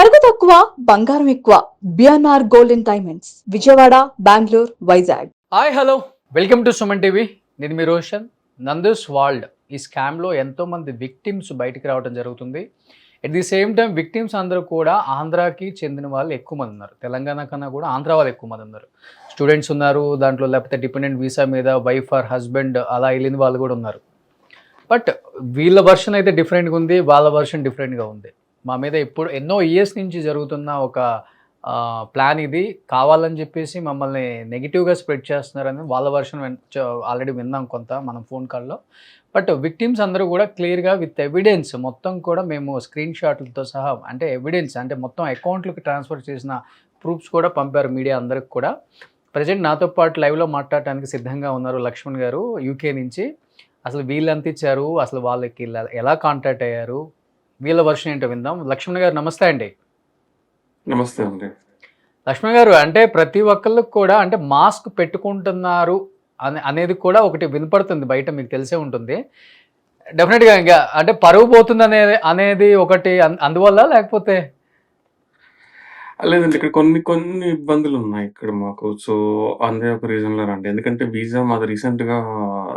నగదు తక్కువ బంగారం ఎక్కువ. BNR gold and diamonds, Vijayawada, Bengaluru, Vizag. Hi hello welcome to Suman TV. నేను మీ రోషన్. నందూస్ వరల్డ్ ఈ స్కామ్లో ఎంతోమంది విక్టిమ్స్ బయటికి రావడం జరుగుతుంది. At the same time victims అందరూ కూడా ఆంధ్రాకి చెందిన వాళ్ళు ఎక్కువ మంది ఉన్నారు. తెలంగాణ కన్నా కూడా ఆంధ్ర వాళ్ళు ఎక్కువ మంది ఉన్నారు. స్టూడెంట్స్ ఉన్నారు దాంట్లో, లేకపోతే డిపెండెంట్ వీసా మీద వైఫ్ ఆర్ హస్బెండ్ అలా వెళ్ళిన వాళ్ళు కూడా ఉన్నారు. బట్ వీళ్ళ వర్షన్ అయితే డిఫరెంట్గా ఉంది, వాళ్ళ వర్షన్ డిఫరెంట్గా ఉంది. మా మీద ఇప్పుడు ఎన్నో ఇయర్స్ నుంచి జరుగుతున్న ఒక ప్లాన్ ఇది. కావాలని చెప్పేసి మమ్మల్ని నెగిటివ్గా స్ప్రెడ్ చేస్తున్నారని వాళ్ళ వర్షన్ ఆల్రెడీ విన్నాం కొంత మనం ఫోన్ కాల్లో. బట్ విక్టిమ్స్ అందరూ కూడా క్లియర్గా విత్ ఎవిడెన్స్ మొత్తం కూడా మేము స్క్రీన్ షాట్లతో సహా, అంటే ఎవిడెన్స్ అంటే మొత్తం అకౌంట్లకు ట్రాన్స్ఫర్ చేసిన ప్రూఫ్స్ కూడా పంపారు మీడియా అందరికి కూడా. ప్రజెంట్ నాతో పాటు లైవ్లో మాట్లాడటానికి సిద్ధంగా ఉన్నారు లక్ష్మణ్ గారు యూకే నుంచి. అసలు వీళ్ళు ఎంత ఇచ్చారు, అసలు వాళ్ళకి ఎలా కాంటాక్ట్ అయ్యారు, వీళ్ళ వర్షన్ ఏంటో విందాం. లక్ష్మణ్ గారు నమస్తే అండి. నమస్తే అండి. లక్ష్మణ్ గారు, అంటే ప్రతి ఒక్కళ్ళకి కూడా అంటే మాస్క్ పెట్టుకుంటున్నారు అనేది కూడా ఒకటి వినపడుతుంది బయట, మీకు తెలిసే ఉంటుంది డెఫినెట్గా. ఇంకా అంటే పరువు పోతుంది అనేది ఒకటి అందువల్ల, లేకపోతే లేదండి, ఇక్కడ కొన్ని కొన్ని ఇబ్బందులు ఉన్నాయి ఇక్కడ మాకు. సో, అదే ఒక రీజన్‌లో రండి. ఎందుకంటే వీసా మాది రీసెంట్‌గా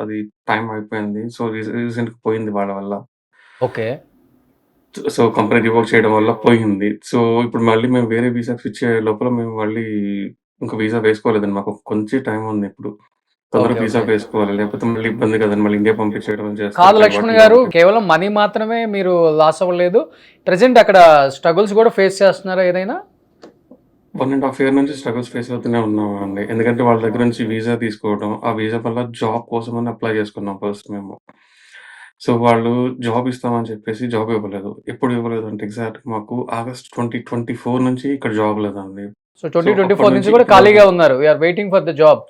అది టైం అయిపోయింది. సో, రీసెంట్‌గా పోయింది వాళ్ళ వల్ల. ఓకే. సో, కంపెనీ రివోక్ చేయడం వల్ల పోయింది. సో, ఇప్పుడు మళ్ళీ మేము వేరే వీసాకి స్విచ్ అయ్యే లోపల మేము మళ్ళీ ఇంక వీసా వేసుకోలేదండి. మాకు కొంచెం టైం ఉంది ఇప్పుడు. తొందరగా ఓకే. Visa okay. వేసుకోవాలి. లేకపోతే మళ్ళీ ఇబ్బంది కదండీ. మళ్ళీ ఇండియా పంపించేయడం చేస్తే కాదు అలవాటు లక్ష్మణ్ గారు, లేదంటే. కేవలం మనీ మాత్రమే మీరు లాస్ అవ్వలేదు, ప్రజెంట్ అక్కడ స్ట్రగుల్స్ కూడా ఫేస్ చేస్తున్నారా ఏదైనా? 1 ½ ఇయర్ నుంచి స్ట్రగుల్స్ ఫేస్ అవుతూనే ఉన్నామండి. ఎందుకంటే వాళ్ళ దగ్గర నుంచి వీసా తీసుకోవడం, ఆ వీసా వల్ల జాబ్ కోసమని అప్లై చేసుకున్నాం ఫస్ట్ మేము. సో, వాళ్ళు జాబ్ ఇస్తామని చెప్పేసి జాబ్ ఇవ్వలేదు. ఎప్పుడు ఇవ్వలేదంటే ఎగ్జాక్ట్‌గా మాకు ఆగస్ట్ 2024 నుంచి ఇక్కడ జాబ్ లేదండి. సో సో, అప్పటి 2024 నుంచి నుంచి కూడా ఇక్కడ ఖాళీగా ఉన్నారు. We are waiting for the job.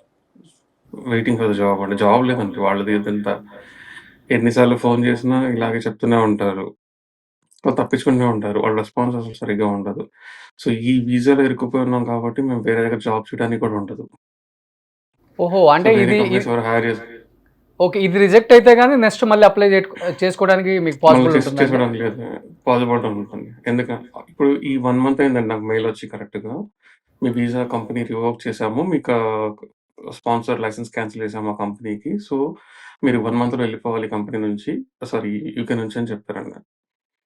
Waiting for the job అండి. జాబ్ లేదండి వాళ్ళది ఇదంతా. ఎన్ని సార్లు ఫోన్ చేసినా ఇలాగే చెప్తూనే ఉంటారు. తప్పించుకుంటూనే ఉంటారు. వాళ్ళ రెస్పాన్స్ అసలు సరిగ్గా ఉండదు. సో, ఈ వీసాలో ఇరుక్కుపోయి ఉన్నాం కాబట్టి మేము వేరే దగ్గర జాబ్ చేయడానికి కూడా ఉండదు. ఓహో! సో, అంటే వేరే ఇది కంపెనీస్ ఎవరు హైర్ చేసి ఓకే. ఇది రిజెక్ట్ అయితే గాని నెక్స్ట్ మళ్ళీ అప్లై చేసుకోవడానికి మీకు మళ్ళీ పాసిబుల్ ఉంటుందా అండి? చేసుకోవడానికి లేదు. పాసిబిలిటీ ఉంటుంది. ఇప్పుడు ఈ 1 మంత్ అయిందండి నాకు మెయిల్ వచ్చి కరెక్ట్‌గా. మీ వీసా కంపెనీ రివోక్ చేసాము. మీకు స్పాన్సర్ లైసెన్స్ క్యాన్సిల్ చేసాము ఆ కంపెనీకి. సో, మీరు 1 మంత్‌లో వెళ్ళిపోవాలి కంపెనీ నుంచి. సారీ, యూకే నుంచి అని చెప్పారండి.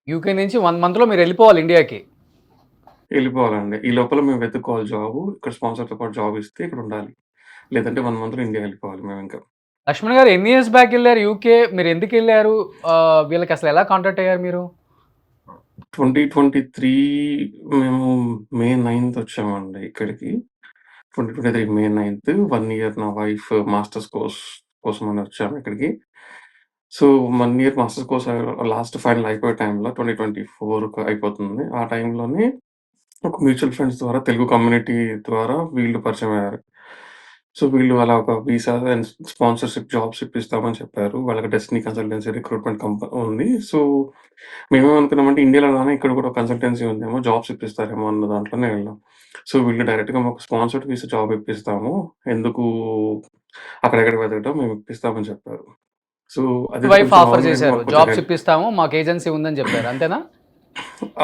యూకే నుంచి 1 మంత్‌లో మీరు వెళ్ళిపోవాలి ఇండియాకి. వెళ్ళిపోవాలండి. ఈ లోపల మేము వెతుక్కోవాలి జాబు. ఇక్కడ స్పాన్సర్‌తో పాటు జాబ్ ఇస్తే ఇక్కడ ఉండాలి. లేదంటే 1 మంత్‌లో ఇండియా వెళ్ళిపోవాలి మేమింకా. లక్ష్మణ్ గారు ఎన్ని ఇయర్స్ బ్యాక్ ఎళ్లారు యూకే? మీరు ఎందుకెళ్లారు? వీళ్ళకి అసలు ఎలా కాంటాక్ట్ అయ్యారు మీరు? 2023 మేము మే 9థ్ వచ్చామండి ఇక్కడికి. 2023 మే 9థ్ 1 ఇయర్ నా వైఫ్ మాస్టర్స్ కోర్స్ కోసమని వచ్చాము ఇక్కడికి. So, 1 year masters course last final అయిపోయే టైంలో 2024 అయిపోతుంది. ఆ టైంలోనే ఒక మ్యూచువల్ ఫండ్స్ ద్వారా తెలుగు కమ్యూనిటీ ద్వారా వీళ్ళు పరిచయమయ్యారు. సో, వీళ్ళు అలా ఒక వీసా అండ్ స్పాన్సర్‌షిప్ జాబ్స్ ఇప్పిస్తామని చెప్పారు. వాళ్ళకి డెస్టినీ కన్సల్టెన్సీ రిక్రూట్‌మెంట్ ఉంది. సో, మేమేమనుకున్నామంటే ఇండియాలో లానే ఇక్కడ కూడా కన్సల్టెన్సీ ఉందేమో, జాబ్స్ ఇప్పిస్తారేమో అన్న దాంట్లోనే వెళ్ళాం. సో, వీళ్ళు డైరెక్ట్‌గా మాకు స్పాన్సర్డ్ వీసా జాబ్ ఇప్పిస్తాము. ఎందుకు అక్కడెక్కడ వెతకడం, మేము ఇప్పిస్తామని చెప్పారు. సో, మీ అదైతే వైఫ్ కొంచెం ఆఫర్ గవర్నమెంట్ చేశారు. మాకు కొంచెం జాబ్స్ ఇప్పిస్తాము, మాకు ఏజెన్సీ ఉందని చెప్పారు. అంతేనా?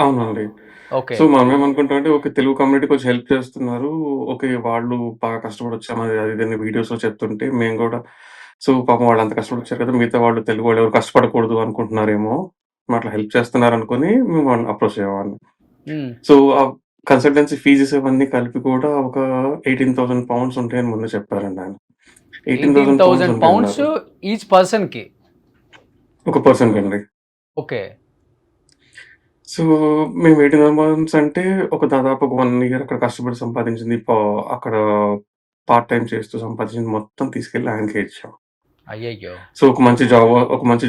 అవునండి. ఓకే. సో, మనమేమనుకుంటామంటే ఓకే, తెలుగు కమ్యూనిటీ కొంచెం హెల్ప్ చేస్తున్నారు. ఓకే, వాళ్ళు బాగా కష్టపడొచ్చాము అది అది ఇది అని వీడియోస్‌లో చెప్తుంటే మేము గూడా సో, పాపం వాళ్ళంత కష్టపడొచ్చారు కదా! మిగతా వాళ్ళు తెలుగు వాళ్ళు ఎవరు కష్టపడకూడదు అనుకుంటున్నారేమో! అట్లా హెల్ప్ చేస్తున్నారనుకోని మేము వాళ్ళని అప్రోచ్ అయ్యేవాళ్ళం. హ్మ్. సో, ఆ కన్సల్టెన్సీ ఫీజెస్ అవన్నీ కలిపి కూడా ఒక £18,000 ఉంటాయని ముందే చెప్పారండి ఆయన. £18,000 18,000 పౌండ్స్ ఉంటాయన్నారు. ఈచ్ పర్సన్‌కి. ఒక పర్సన్‌కండి. ఓకే. సో, మేము 18 మంత్స్ అంటే ఒక దాదాపు ఒక 1 ఇయర్ అక్కడ కష్టపడి సంపాదించింది అక్కడ పార్ట్ టైమ్ చేస్తూ సంపాదించింది మొత్తం తీసుకెళ్ళి ఆయనకే ఇచ్చాం. అయ్యయ్యో! సో, ఒక మంచి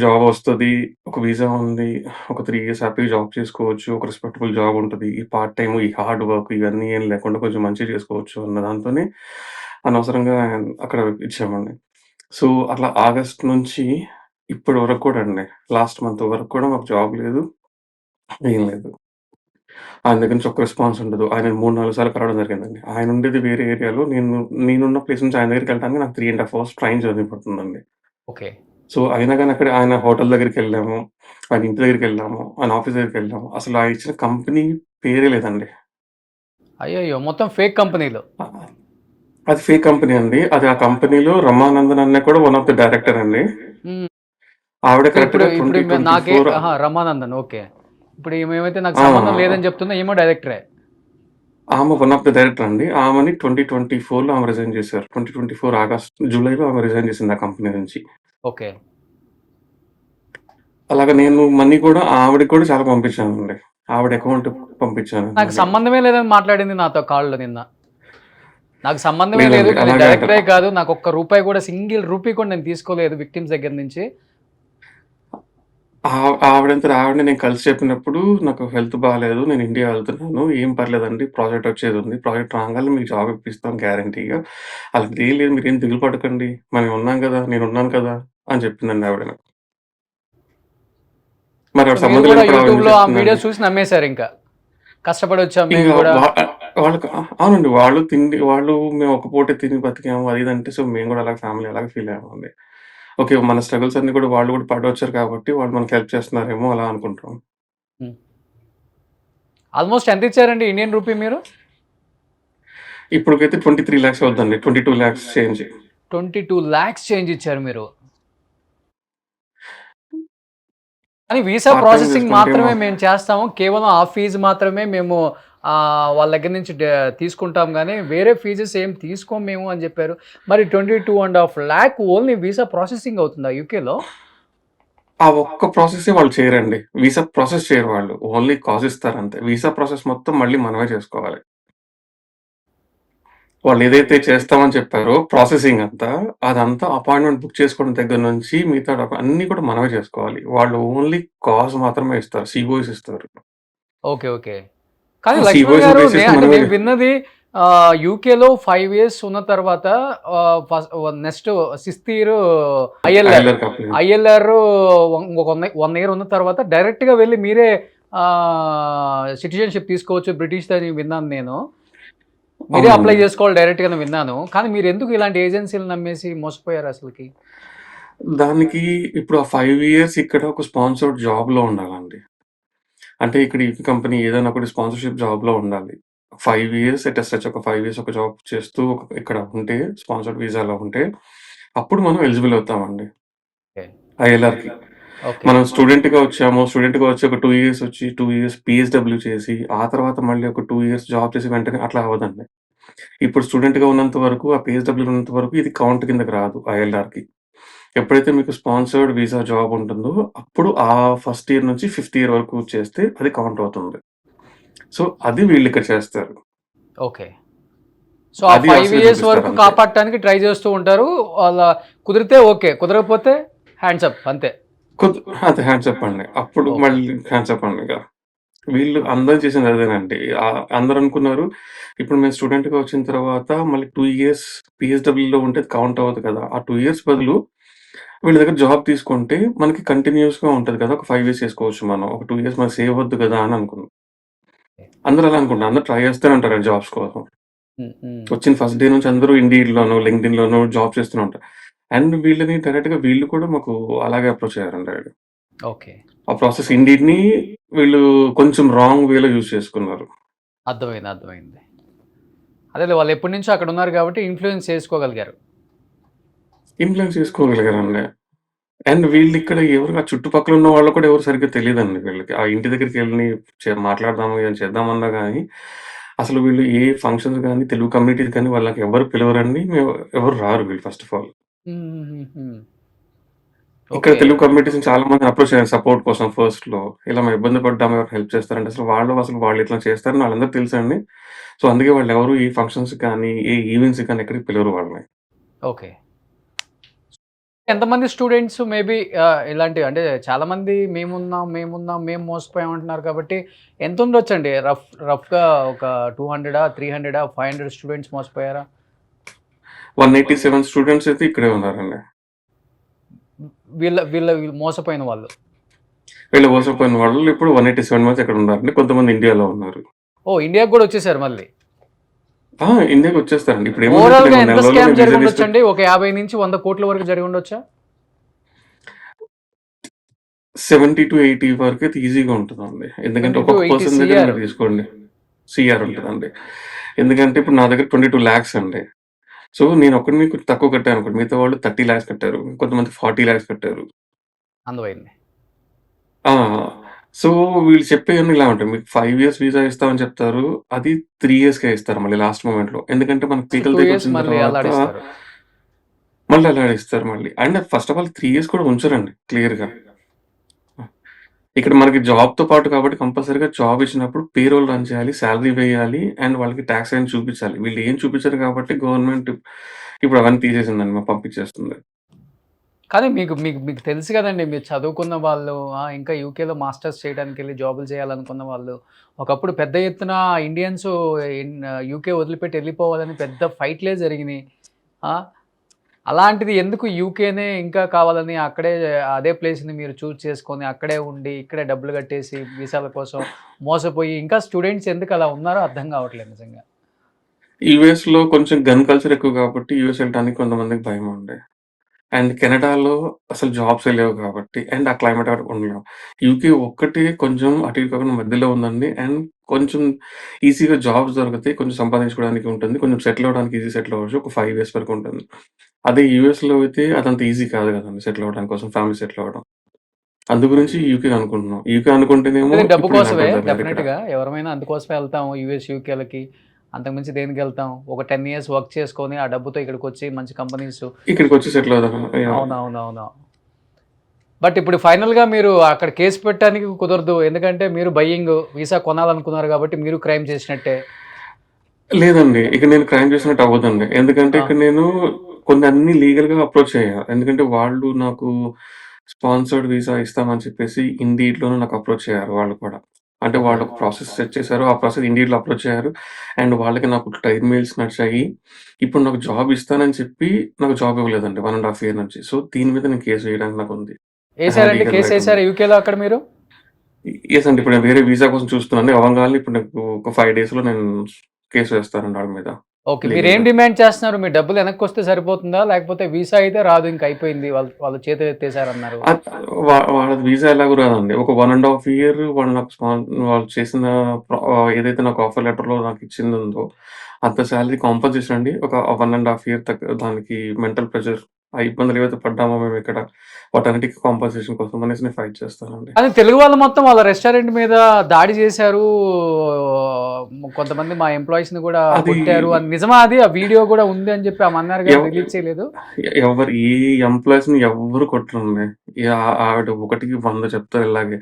జాబ్ వస్తది. ఒక వీసా ఉంది. ఒక 3 ఇయర్స్ హ్యాపీగా జాబ్ చేసుకోవచ్చు. ఒక రెస్పెక్టబుల్ జాబ్ ఉంటది. ఈ పార్ట్ టైమ్, ఈ హార్డ్ వర్క్ ఇవన్నీ ఏం లేకుండా కొంచెం మంచిగా చేసుకోవచ్చు అన్న దాంతోనే అనవసరంగా అక్కడ ఇచ్చామండి. సో, అట్లా ఆగస్ట్ నుంచి ఇప్పటి వరకు కూడా అండి, లాస్ట్ మంత్ వరకు కూడా మాకు జాబ్ లేదు. ఏం లేదు. ఆయన దగ్గర నుంచి ఒక్క రెస్పాన్స్ ఉండదు. ఆయనని 3, 4 సార్లు కలవడం జరిగిందండి. ఆయన ఉండేది వేరే ఏరియాలో. నేనున్న ప్లేస్ నుంచి ఆయన దగ్గరికెళ్ళడానికి నాకు 3 ½ అవర్స్ ట్రైన్ జర్నీ పడుతుందండి. ఓకే. సో, అయినా గాని అక్కడ ఆయన హోటల్ దగ్గరికెళ్ళాము. ఆయన ఇంటి దగ్గరికెళ్ళాము. ఆయన ఆఫీస్ దగ్గరికెళ్ళాము. అసలు ఆయన ఇచ్చిన కంపెనీ పేరే లేదండి. అయ్యయ్యో! మొత్తం ఫేక్ కంపెనీలు. ఆ! అది ఫేక్ కంపెనీ అండి. అది ఆ కంపెనీలో రమానందన్ అన్న కూడా వన్ ఆఫ్ ది డైరెక్టర్ అండి. హ్మ్. ఆవిడ ఇప్పుడు కరెక్ట్‌గా ఇప్పుడు నాకే 2024 రమానందన్ ఓకే. ఇప్పుడు ఈమేమైతే నాకు ఆ! సంబంధం లేదని చెప్తుందో ఈమె డైరెక్టరే. ఆమె వన్ ఆఫ్ ది డైరెక్టర్ అండి. ఆమెని 2024లో ఆమె రిజైన్ చేశారు. 2024 జూలైలో ఆమె రిజైన్ చేసింది ఆ కంపెనీ నుంచి. ఓకే. అలాగా నేను మనీ కూడా ఆవిడకి కూడా చాలా పంపించానండి. ఆవిడ అకౌంట్‌కి పంపించాను నాకు మనీ. సంబంధమే లేదని మాట్లాడింది నాతో కాల్‌లో నిన్న. నాకు సంబంధమే లేదు. లేదండి. నేను అలాగే డైరెక్టరే అంటారు. కాదు. నాకు ఒక్క రూపాయి కూడా సింగిల్ రూపీ కూడా నేను తీసుకోలేదు విక్టిమ్స్ దగ్గర నుంచి. ఆవిడంతట ఆవిడనే నేను కలిసి చెప్పినప్పుడు, "నాకు హెల్త్ బాలేదు. నేను ఇండియా వెళ్తున్నాను. ఏం పర్లేదండి. ప్రాజెక్ట్ వచ్చేదుంది. ప్రాజెక్ట్ రాంగానే మీకు జాబ్ ఇప్పిస్తాం గ్యారంటీగా. అలాంటిదేం లేదు. మీరేం దిగులు పడకండి. మనం ఉన్నాం కదా! నేనున్నాను కదా!" అని చెప్పిందండి ఆవిడ నాకు. మరి సో, ఆవిడ మీరు సంబంధం కూడా లేనప్పుడు ఆవిడ ఎందుకు యూట్యూబ్‌లో ఆ చెప్తుందండి? వీడియోస్ చూసి నమ్మేసారింక. కష్టపడొచ్చాం ఇక మేము గూడా. వా వాళ్ళకి అవునండి. వాళ్ళు మేము ఒక పూటే తిని బతికాము అది ఇది అంటే, సో, మేము కూడా అలాగే ఫ్యామిలీ అలాగే ఫీల్ అయ్యామండి. ఓకే. మన స్ట్రగుల్స్ అన్నీ కూడా వాళ్ళు కూడా పడొచ్చారు కాబట్టి, వాళ్ళు మనకి హెల్ప్ చేస్తున్నారేమో అలా అనుకుంటాం. హ్మ్. ఆల్‌మోస్ట్ ఎంతిచ్చారండి ఇండియన్ రూపీ మీరు? ఇప్పటికైతే 23,00,000 అవుద్దండి. 22,00,000 చేంజ్. 22,00,000 చేంజ్ ఇచ్చారు మీరు. కానీ వీసా పార్ట్ టైమ్ ప్రాసెసింగ్ చేసుకుంటే మాత్రమే మేము చేస్తాము. కేవలం ఆ ఫీజు మాత్రమే మేము వాళ్ళ దగ్గర నుంచి తీసుకుంటాం గానీ, వేరే ఫీజెస్ ఏం తీసుకోము మేము అని జెప్పారు. మరి 22,50,000 ఓన్లీ వీసా ప్రాసెసింగ్ అవుతుందా యూకేలో? ఆ ఒక్క ప్రాసెసే వాళ్ళు చేయరండి. వీసా ప్రాసెస్ చేయరు వాళ్ళు. ఓన్లీ కాజ్ ఇస్తారంతే. వీసా ప్రాసెస్ మొత్తం మళ్ళీ మనమే చేసుకోవాలి. వాళ్ళేదైతే చేస్తామని చెప్పారో ప్రాసెసింగ్ అంతా, అదంతా అపాయింట్‌మెంట్ బుక్ చేసుకోవడం దగ్గర నుంచి మిగతా అన్నీ కూడా మనమే చేసుకోవాలి. వాళ్ళు ఓన్లీ కాజ్ మాత్రమే ఇస్తారు. సీఓఎస్ ఇస్తారు. ఓకే. ఓకే. కానీ ఆ లక్ష్మణ్ సీఓఎస్ గారు బేస్ అంటే మనమే నేను విన్నది యూకేలో 5 ఇయర్స్ ఉన్న తర్వాత first next sixth year ILR. ఐఎల్ఆర్‌కి అప్లై ఐఎల్ఆర్ ఇంకొక 1 ఇయర్ ఉన్న తర్వాత డైరెక్ట్‌గా వెళ్లి మీరే సిటిజన్‌షిప్ తీసుకోవచ్చు బ్రిటిష్‌దని విన్నాను నేను. మీరే అప్లై అవునండి. చేసుకోవాలి డైరెక్ట్‌గాని విన్నాను. కానీ మీరెందుకు ఇలాంటి ఏజెన్సీ‌లని నమ్మేసి మోసపోయారు అసలకి? దానికి ఇప్పుడు ఆ 5 ఇయర్స్ ఇక్కడ ఒక స్పాన్సర్డ్ జాబ్‌లో ఉండాలండి. అంటే ఇక్కడ ఈ కంపెనీ ఏదైనా ఒకటి స్పాన్సర్‌షిప్ జాబ్‌లో ఉండాలి. 5 ఇయర్స్ ఎట్ ఎ స్ట్రెచ్ ఒక 5 ఇయర్స్ ఒక జాబ్ చేస్తూ ఇక్కడ ఉంటే స్పాన్సర్డ్ వీసాలో ఉంటే, అప్పుడు మనం ఎలిజిబుల్ అవుతామండి ఓకే. ఐఎల్ఆర్‌కి. ఓకే. మనం స్టూడెంట్‌గా వచ్చాము. స్టూడెంట్‌గా వచ్చి ఒక 2 ఇయర్స్ వచ్చి 2 ఇయర్స్ పీఎస్‌డబ్ల్యూ చేసి, ఆ తర్వాత మళ్ళీ ఒక 2 ఇయర్స్ జాబ్ చేసి వెంటనే అట్లా అవ్వదండి. ఇప్పుడు స్టూడెంట్‌గా ఉన్నంత వరకు, ఆ పీఎస్‌డబ్ల్యూలో ఉన్నంత వరకు ఇది కౌంట్ కిందకి రాదు ఐఎల్ఆర్‌కి. ఎప్పుడైతే మీకు స్పాన్సర్డ్ వీసా జాబ్ ఉంటుందో, అప్పుడు ఆ ఫస్ట్ ఇయర్ నుంచి ఫిఫ్త్ ఇయర్ వరకు చేస్తే అది కౌంట్ అవుతుంది. సో, అది వీళ్ళిక్కడ చేస్తారు. ఓకే. సో, ఆ అది 5 ఆశగా ఇయర్స్ వరకు చూపిస్తారంతే. కాపాడటానికి ట్రై చేస్తూ ఉంటారు. అలా కుదిరితే ఓకే. కుదరకపోతే హ్యాండ్స్ అప్ అంతే. కొద్ అంతే హ్యాండ్స్ అప్ అండి. అప్పుడు ఓకే. మళ్ళీ హ్యాండ్స్ అప్ అండి ఇక. వీళ్ళు అందరూ చేసింది అదేనండి. అందరూ అనుకున్నారు, ఇప్పుడు మేము స్టూడెంట్‌గా వచ్చిన తర్వాత మళ్ళీ 2 ఇయర్స్ పీఎస్‌డబ్ల్యూలో ఉంటే అది కౌంట్ అవ్వదు కదా! ఆ 2 ఇయర్స్ బదులు వీళ్ళ దగ్గర జాబ్ తీసుకుంటే మనకి కంటిన్యూయస్‌గా ఉంటది కదా! ఒక 5 ఇయర్స్ చేసుకోవచ్చు మనం. ఒక 2 ఇయర్స్ మనకు సేవ్ అవ్వద్దు కదా! అని అనుకున్నాం. అందరూ అలా అనుకుంటారు. అందరూ ట్రై చేస్తూనే ఉంటారండి జాబ్స్ కోసం. హ్మ్. హ్మ్. వచ్చిన ఫస్ట్ డే నుంచి అందరూ ఇండీడ్‌లోనో, లింక్డ్ఇన్‌లోనో జాబ్ చేస్తూనే ఉంటారు. అండ్ వీళ్ళని డైరెక్ట్‌గా వీళ్ళు కూడా మాకు అలాగే అప్రోచ్ అయ్యారండి. ఓకే. ఆ ప్రాసెస్ ఇండీడ్‌ని వీళ్ళు కొంచెం రాంగ్ వేలో యూజ్ చేసుకున్నారు. అర్థమైంది. అర్థమైంది. అదేలే వాళ్ళు ఎప్పటినుంచో అక్కడ ఉన్నారు కాబట్టి ఇన్‌ఫ్లూయెన్స్ చేసుకోగలిగారు. ఇన్‌ఫ్లుయెన్స్ చేసుకోగలిగారండి. అండ్ వీళ్ళిక్కడ ఎవరు ఆ చుట్టుపక్కల ఉన్న వాళ్ళు కూడా ఎవరు సరిగ్గా తెలీదండి వీళ్ళకి. ఆ ఇంటి దగ్గరికెళ్ళి మాట్లాడదాము, ఏమైనా చేద్దామన్నా గాని, అసలు వీళ్ళు ఏ ఫంక్షన్స్ గాని, తెలుగు కమ్యూనిటీస్ కానీ వాళ్ళకి ఎవరు పిలవరండి. ఎవరు రారు వీళ్ళు ఫస్ట్ ఆఫ్ ఆల్. హుహుహుహు. ఇక్కడ ఓకే. తెలుగు కమ్యూనిటీస్‌ని చాలా మందిని అప్రోచ్ అయ్యారు సపోర్ట్ కోసం ఫస్ట్‌లో. ఇలా మేము ఇబ్బంది పడ్డాము ఎవరైనా హెల్ప్ చేస్తారంటే అసలు వాళ్ళు ఇట్లా చేస్తారని వాళ్ళందరికి తెలుసండి. సో, అందుకే వాళ్ళెవరు ఈ ఫంక్షన్స్‌కి కానీ, ఏ ఈవెంట్స్‌కి కానీ ఎక్కడికి పిలవరు వాళ్ళని. ఓకే. ఎంతమంది స్టూడెంట్స్ మేబీ ఇలాంటివి అంటే చాలామంది మేమున్నాం, మేము మోసపోయాం అంటున్నారు కాబట్టి ఎంతుండొచ్చండి? రఫ్‌గా ఒక 200 300 500 స్టూడెంట్స్ మోసపోయారా? 187 స్టూడెంట్స్ అయితే ఇక్కడే ఉన్నారండి. వీళ్ళు మోసపోయిన వాళ్ళు. వీళ్ళు మోసపోయిన వాళ్ళు ఇప్పుడు 187 మంది ఇక్కడ ఉన్నారండి. కొంతమంది ఇండియాలో ఉన్నారు. ఓహ్! ఇండియాకి గూడా వచ్చేసారు మళ్ళీ. ఇండియాకొచ్చేస్తారండి. ఇప్పుడేముంది ఇప్పుడు ఓవరాల్‌గా నేను ఎంత నెల రోజుల్లో స్కామ్ నేను వీసా తీసుకొని జరిగుండొచ్చండి? ఒక 50-100 కోట్ల వరకు జరిగుండొచ్చా? 70-80 వరకైతే ఈజీగా ఉంటదండి. ఎందుకంటే 70 to ఒక్కొక్క 80 పర్సన్ దగ్గర సిఆర్. మీరు తీసుకోండి. సీఆర్ ఉంటదండి. ఎందుకంటే ఇప్పుడు నా దగ్గర 22,00,000 అండి. సో, నేనొక్కడిని కొంచెం తక్కువ కట్టాననుకోండి. మిగతా వాళ్ళు 30,00,000 కట్టారు. కొంతమంది 40,00,000 కట్టారు. అందమైంది. ఆ! సో, వీళ్ళు చెప్పేయన్నీ ఇలా ఉంటాయి. మీకు 5 ఇయర్స్ వీసా ఇస్తామని చెప్తారు. అది 3 ఇయర్స్‌కే ఇస్తారు మళ్ళీ లాస్ట్ మొమెంట్‌లో. ఎందుకంటే మనకు పీకల 2 ఇయర్స్ దగ్గరకొచ్చిన మళ్ళీ తర్వాత అల్లాడిస్తారు. మళ్ళీ అలాడిస్తారు మళ్ళీ. And first of all 3 years కూడా ఉంచరండి క్లియర్‌గా. ఇక్కడ మనకి జాబ్‌తో పాటు కాబట్టి కంపల్సరీగా జాబ్ ఇచ్చినప్పుడు పేరోల్ రన్ చేయాలి, సాలరీ వేయాలి అండ్ వాళ్ళకి టాక్స్ అయన్నీ చూపించాలి. వీళ్ళు ఏం చూపించరు కాబట్టి గవర్నమెంట్ ఇప్పుడు అవన్నీ తీసేసిందండి. పంపించేస్తుంది. కానీ మీకు మీకు మీకు తెలుసు కదండీ! మీరు చదువుకున్న వాళ్ళు, ఇంకా యూకేలో మాస్టర్స్ చేయడానికెళ్ళి జాబులు చేయాలనుకున్న వాళ్ళు, ఒకప్పుడు పెద్ద ఎత్తున ఇండియన్స్ యూకే వదిలిపెట్టి ఎళ్ళిపోవాలని పెద్ద ఫైట్‌లే జరిగినియి. ఆ! అలాంటిది ఎందుకు యూకేనే ఇంకా కావాలని అక్కడే అదే ప్లేస్‌ని మీరు చూజ్ చేసుకొని అక్కడే ఉండి, ఇక్కడే డబ్బులు కట్టేసి వీసాల కోసం మోసపోయి ఇంకా స్టూడెంట్స్ ఎందుకు అలా ఉన్నారో అర్థం కావట్లేదు నిజంగా. యూఎస్‌లో కొంచెం గన్ కల్చర్ ఎక్కువ కాబట్టి యూఎస్ ఎళ్ళటానికి కొంతమందికి భయమండి. అండ్ కెనడాలో అసలు జాబ్సే లేవు కాబట్టి అండ్ ఆ క్లైమేట్ అక్కడ ఉండలేం. యూకే ఒక్కటే కొంచెం అటు ఇటు కాకుండా మధ్యలో ఉందండి. అండ్ కొంచెం ఈజీగా జాబ్స్ దొరుకుతాయి. కొంచెం సంపాదించుకోవడానికి ఉంటుంది. కొంచెం సెటిల్ అవ్వడానికి ఈజీ సెటిల్ అవ్వచ్చు. ఒక 5 ఇయర్స్ వరకు ఉంటుంది. అదే యూఎస్‌లో అయితే అదంత ఈజీ కాదు కదండీ సెటిల్ అవ్వడానికి కోసం ఫ్యామిలీ సెటిల్ అవ్వడం. అందు గురించి యూకే అనుకుంటున్నాం. యూకే అనుకుంటేనేమో అది డబ్బు ఇప్పుడు కోసమే ఇలాంటోళ్ళు దొరికారిక్కడ. డెఫినెట్‌గా. ఎవరమైనా అందుకోసమే ఎళ్తాం యూఎస్, యూకేలకి. అంతకు మించి దేనికెళ్తాం? ఒక 10 ఇయర్స్ వర్క్ చేసుకొని, ఆ డబ్బుతో ఇక్కడికొచ్చి మంచి కంపెనీస్. ఇక్కడికొచ్చి సెటిల్ అవుదాం. యాహ్! అవునవునవును. బట్ ఇప్పుడు ఫైనల్‌గా మీరు అక్కడ కేస్ పెట్టడానికి కుదరదు. ఎందుకంటే మీరు బయ్యింగ్ వీసా కొనాలనుకున్నారు కాబట్టి మీరు క్రైమ్ చేసినట్టే. లేదండి. ఇక నేను క్రైమ్ చేసినట్టు అవ్వదండి. ఎందుకంటే ఆ! ఇక్కడ నేను కొన్ని అన్నీ లీగల్‌గా అప్రోచ్ అయ్యా. ఎందుకంటే వాళ్ళు నాకు స్పాన్సర్డ్ వీసా ఇస్తామని చెప్పేసి ఇండీడ్‌లోనే నాకు అప్రోచ్ అయ్యారు వాళ్ళు కూడా. అంటే ఓకే. వాళ్ళు ఒక ప్రాసెస్ సెట్ చేశారు. ఆ ప్రాసెస్ ఇండీడ్‌లో అప్రోచ్ అయ్యారు. అండ్ వాళ్ళకి నాకు ట్రైల్ మెయిల్స్ నడిచాయి. ఇప్పుడు నాకు జాబ్ ఇస్తానని చెప్పి నాకు జాబ్ ఇవ్వలేదండి 1 ½ ఇయర్ నుంచి. సో, దీని మీద నేను కేస్ వేయడానికి నాకుంది. ఐ హావ్ ఏసారండి? లీగల్ రైట్ ఉంది. కేసేసారా యూకేలో అక్కడ మీరు? యెస్ అండి. ఇప్పుడు నేను వేరే వీసా కోసం చూస్తున్నాను. అవ్వంగాల్నే ఇప్పుడు నాకు ఒక 5 డేస్‌లో నేను కేస్ వేస్తానండి ఆళ్ళ మీద ఓకే. మీరేం లీగల్‌గా. డిమాండ్ చేస్తున్నారు? మీ డబ్బులు వెనక్కొస్తే సరిపోతుందా? లేకపోతే వీసా అయితే రాదు ఇంక అయిపోయింది. వాళ్ళు వాళ్ళు చేతులెత్తేసారన్నారు. అద్ వాళ్ళది వీసా ఎలాగో రాదండి. ఒక 1 ½ ఇయర్ వాళ్ళు నాకు వాళ్ళు చేసిన ఏదైతే నాకు ఆఫర్ లెటర్‌లో నాకిచ్చిందుందో, అంత సాలరీ కాంపెన్సేషన్ అండి. ఒక 1 ½ ఇయర్ దానికి మెంటల్ ప్రెషర్, ఆ ఇబ్బందులు ఏవైతే పడ్డామో మేమిక్కడ, వాటన్నిటికి కాంపెన్సేషన్ కోసం అనేసి నేను ఫైట్ చేస్తానండి. కానీ తెలుగు వాళ్ళు మొత్తం వాళ్ళ రెస్టారెంట్ మీద దాడి చేశారు. కొంతమంది మా ఎంప్లాయీస్‌ని గూడా అది కొట్టారు అని నిజమా అది? ఆ వీడియో గూడా ఉంది అని చెప్పి ఆమన్నారు గాని ఎవ్ రిలీజ్ చేయలేదు. ఎవరు ఏ ఎంప్లాయీస్‌ని ఎవ్వరు కొట్టరండి. ఆవిడ ఒకటికి 100 చెప్తారు ఇలాగే.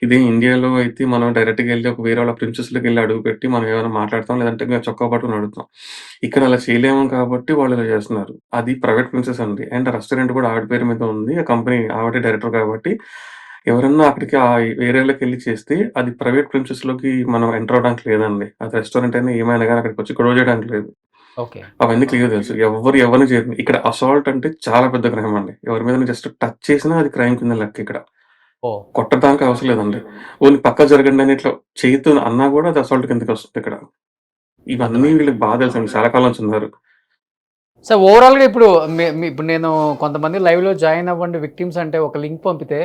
ఇదే ఇండియాలో అయితే మనం డైరెక్ట్‌గా ఎళ్లి ఒక వేరే వాళ్ళ ప్రిన్సెస్‌లోకెళ్ళి అడుగుపెట్టి మనం ఏమైనా మాట్లాడతాం. లేదంటే ఇంక చొక్కా పట్టుకొని అడుగుతాం. ఇక్కడ అలా చేయలేము కాబట్టి వాళ్ళు ఇలా చేస్తున్నారు. అది ప్రైవేట్ ప్రిన్సెస్ అండి. అండ్ రెస్టారెంట్ కూడా ఆవిడ పేరు మీద ఉంది. ఆ కంపెనీ ఆవిడే డైరెక్టర్ కాబట్టి ఎవరన్నా అక్కడికి ఏరియాలోకెళ్ళి చేస్తే అది ప్రైవేట్ ప్రిన్సెస్‌లోకి మనం ఎంటర్ అవ్వడానికి లేదండి. అది రెస్టారెంట్ అయినా ఏమైనా గాని అక్కడికొచ్చి గొడవ చేయడానికి లేదు. ఓకే. అవన్నీ క్లియర్‌గా తెలుసు. ఎవ్వరు ఎవరిని చేయరు. ఇక్కడ అసాల్ట్ అంటే చాలా పెద్ద క్రైమ్ అండి. ఎవరి మీదైనా జస్ట్ టచ్ చేసినా అది క్రైమ్ కింద లెక్క ఇక్కడ. ఓహ్! కొట్టడానికి అవసరం లేదండి. ఓన్లీ పక్కకు జరగండి అని ఇట్లా చేత్తో అన్నా కూడా అది అసాల్ట్ కిందకొస్తది ఇక్కడ. ఇవన్నీ అర్థమైంది. వీళ్ళకి బాగా తెలుసండి. చాలా కాలం నుంచి ఉన్నారు. సో, ఓవరాల్‌గా ఇప్పుడు ఇప్పుడు నేను కొంతమంది లైవ్‌లో జాయిన్ అవ్వండి విక్టిమ్స్ అంటే ఒక లింక్ పంపితే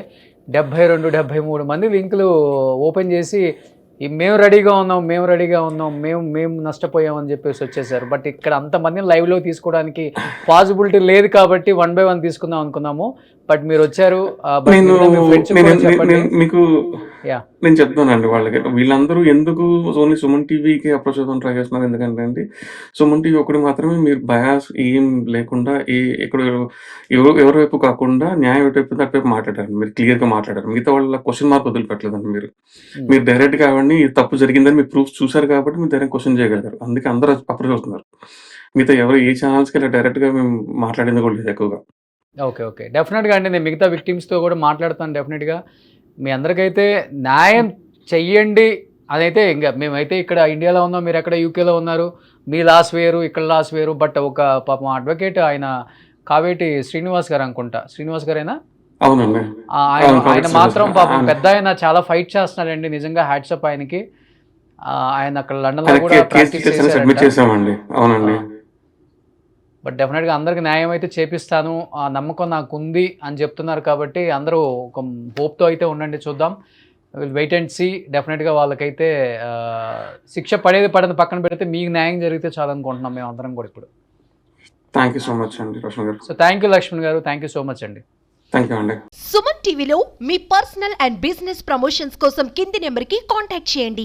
72, 73 మంది లింకులు ఓపెన్ చేసి మేము రెడీగా ఉన్నాం, మేము రెడీగా ఉన్నాం, మేము మేము నష్టపోయాం అని చెప్పేసి వచ్చేసారు. బట్ ఇక్కడ అంతమందిని లైవ్‌లో తీసుకోవడానికి పాసిబిలిటీ లేదు కాబట్టి వన్ బై వన్ తీసుకుందాం అనుకున్నాము. బట్ మీరొచ్చారు. బట్ నేను మిగతా మీ ఫ్రెండ్స్‌కి నేను కూడా నే చెప్పండి. నేను మీకు యాహ్! నేను చెప్తానండి వాళ్ళకి. వీళ్ళందరూ ఎందుకు ఓన్లీ సుమన్ టీవీకి అప్రోచ్ అవుదామని ట్రై చేస్తున్నారు ఎందుకంటే అండి, సుమన్ టీవీ ఒకటి మాత్రమే మీరు బయాస్ ఏం లేకుండా ఇక్కడ ఎవరి వైపు కాకుండా న్యాయం ఎటువైపు ఉందో అటువైపు మాట్లాడారు. మీరు క్లియర్‌గా మాట్లాడారు. మిగతా వాళ్ళ క్వెషన్ మార్క్ వదిలిపెట్టలేదండి మీరు. హ్మ్. మీరు డైరెక్ట్‌గా ఆవిడని ఇది తప్పు జరిగిందని మీరు ప్రూఫ్స్ చూసారు కాబట్టి మీరు ధైర్యంగా క్వెషన్ చేయగలిగారు. అందుకే అందరూ అప్రోచ్ అవుతున్నారు. మిగతా ఎవరు ఏ ఛానెల్స్‌కి ఇలా డైరెక్ట్‌గా మేము మాట్లాడింది కూడా లేదు ఎక్కువగా. ఓకే. ఓకే. డెఫినిట్‌గా అండి. నేను మిగతా విక్టిమ్స్‌తో కూడా మాట్లాడతాను డెఫినిట్‌గా. మీ అందరికైతే న్యాయం చెయ్యండి అదైతే ఇంగ మేమైతే ఇక్కడ ఇండియాలో ఉన్నాం. మీరెక్కడ యూకేలో ఉన్నారు. మీ లాస్ వేరు, ఇక్కడ లాస్ వేరు. బట్ ఒక పాపం అడ్వకేట్ ఆయన కావేటి శ్రీనివాస్ గారు అనుకుంటా. శ్రీనివాస్ గారేనా? అవునండి. ఆయన అవును. ఆయన కాబట్టి శ్రీనివాస్ మాత్రం గారు. పాపం పెద్దాయన చాలా ఫైట్ చేస్తున్నాడండి. నిజంగా హ్యాట్స్ ఆఫ్ ఆయనకి. ఆయన అక్కడ లండన్‌లో ఆయన కూడా కేస్ ప్రాక్టీస్ డీటెయిల్స్ అన్ని చేశారంట. సబ్మిట్ చేసామండి. ఆ! అవునండి. బట్ డెఫినెట్గా అందరికి న్యాయం అయితే చేపిస్తాను, ఆ నమ్మకం నాకు ఉంది అని చెప్తున్నారు. కాబట్టి అందరూ ఒక హోప్తో అయితే ఉండండి, చూద్దాం. Will wait and see. డెఫినెట్గా వాళ్ళకైతే శిక్ష పడేది పడేది పక్కన పెడితే మీకు న్యాయం జరిగితే చాలనుకుంటున్నాం మేము అందరం కూడా ఇప్పుడు. థ్యాంక్ యూ సో మచ్ అండి రోషన్ గారు. సో థ్యాంక్ యూ లక్ష్మణ్ గారు, థ్యాంక్ యూ సో మచ్ అండి. థ్యాంక్ యూ అండి. సుమన్ టీవీలో మీ పర్సనల్ అండ్ బిజినెస్ ప్రమోషన్స్ కోసం కింది నెంబర్కి కాంటాక్ట్ చేయండి.